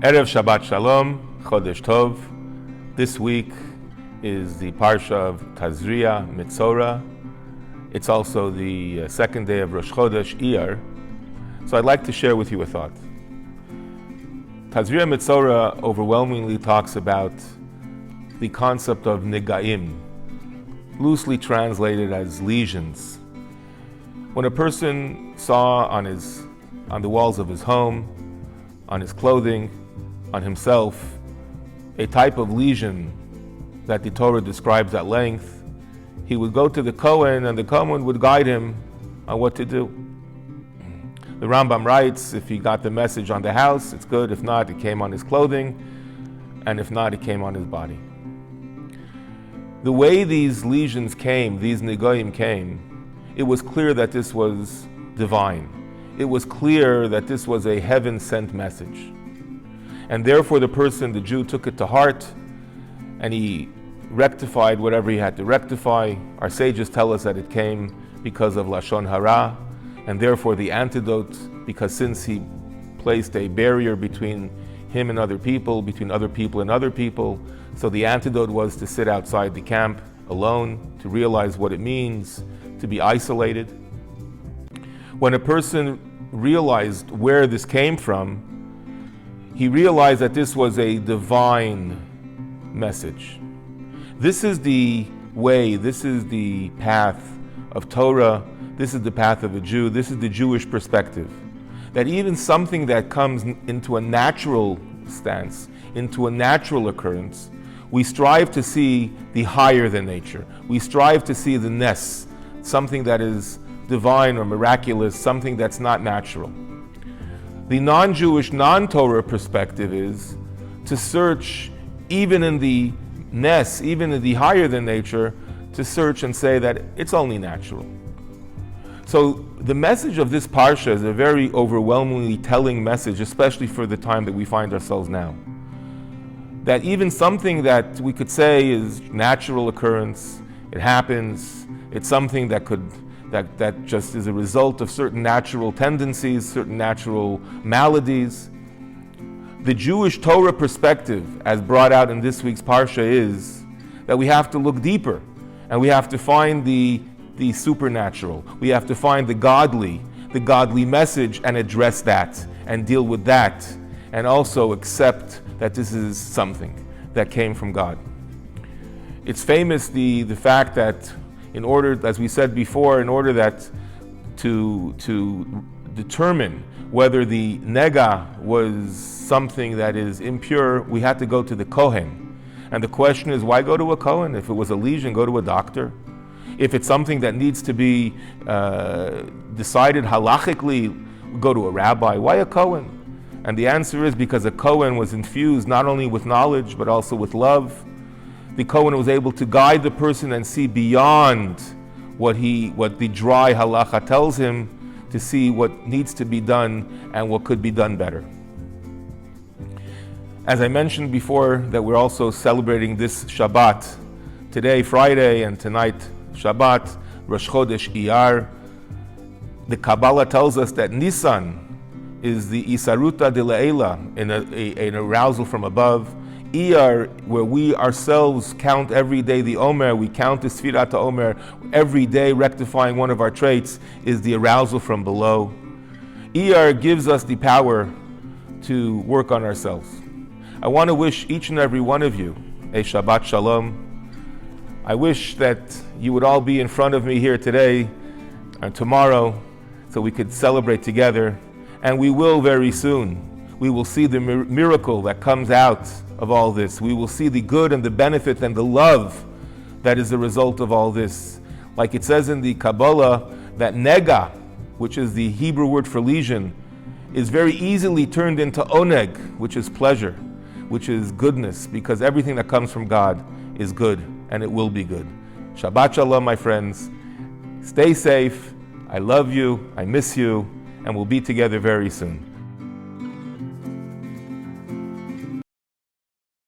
Erev Shabbat Shalom, Chodesh Tov. This week is the Parsha of Tazria-Metzora. It's also the second day of Rosh Chodesh Iyar. So I'd like to share with you a thought. Tazria-Metzora overwhelmingly talks about the concept of negaim, loosely translated as lesions. When a person saw on the walls of his home, on his clothing, on himself, a type of lesion that the Torah describes at length, he would go to the Kohen, and the Kohen would guide him on what to do. The Rambam writes, if he got the message on the house, it's good. If not, it came on his clothing, and if not, it came on his body. The way these lesions came, these negoim came, it was clear that this was divine. It was clear that this was a heaven-sent message. And therefore the Jew, took it to heart, and he rectified whatever he had to rectify. Our sages tell us that it came because of Lashon Hara, and therefore the antidote, because since he placed a barrier between him and other people, between other people and other people, so the antidote was to sit outside the camp alone, to realize what it means to be isolated. When a person realized where this came from, he realized that this was a divine message. This is the way, this is the path of Torah, this is the path of a Jew, this is the Jewish perspective. That even something that comes into a natural stance, into a natural occurrence, we strive to see the higher than nature. We strive to see the ness, something that is divine or miraculous, something that's not natural. The non-Jewish, non-Torah perspective is to search even in the ness, even in the higher than nature, to search and say that it's only natural. So the message of this parsha is a very overwhelmingly telling message, especially for the time that we find ourselves now. That even something that we could say is natural occurrence, it happens, it's something that just is a result of certain natural tendencies, certain natural maladies. The Jewish Torah perspective, as brought out in this week's Parsha, is that we have to look deeper, and we have to find the supernatural. We have to find the godly message, and address that, and deal with that, and also accept that this is something that came from God. It's famous, the fact that in order, as we said before, in order that to determine whether the nega was something that is impure, we had to go to the Kohen. And the question is, why go to a Kohen? If it was a lesion, go to a doctor. If it's something that needs to be decided halachically, go to a rabbi. Why a Kohen? And the answer is because a Kohen was infused not only with knowledge, but also with love. The Kohen was able to guide the person and see beyond what the dry halacha tells him, to see what needs to be done and what could be done better. As I mentioned before, that we're also celebrating this Shabbat. Today, Friday, and tonight, Shabbat, Rosh Chodesh Iyar. The Kabbalah tells us that Nisan is the Isaruta de La'ela, an arousal from above. Iyar, where we ourselves count every day the Omer, we count the Sfirat Omer, every day rectifying one of our traits, is the arousal from below. Iyar gives us the power to work on ourselves. I want to wish each and every one of you a Shabbat Shalom. I wish that you would all be in front of me here today and tomorrow, so we could celebrate together, and we will very soon. We will see the miracle that comes out of all this. We will see the good and the benefit and the love that is the result of all this. Like it says in the Kabbalah, that nega, which is the Hebrew word for lesion, is very easily turned into oneg, which is pleasure, which is goodness, because everything that comes from God is good, and it will be good. Shabbat Shalom, my friends. Stay safe. I love you. I miss you. And we'll be together very soon.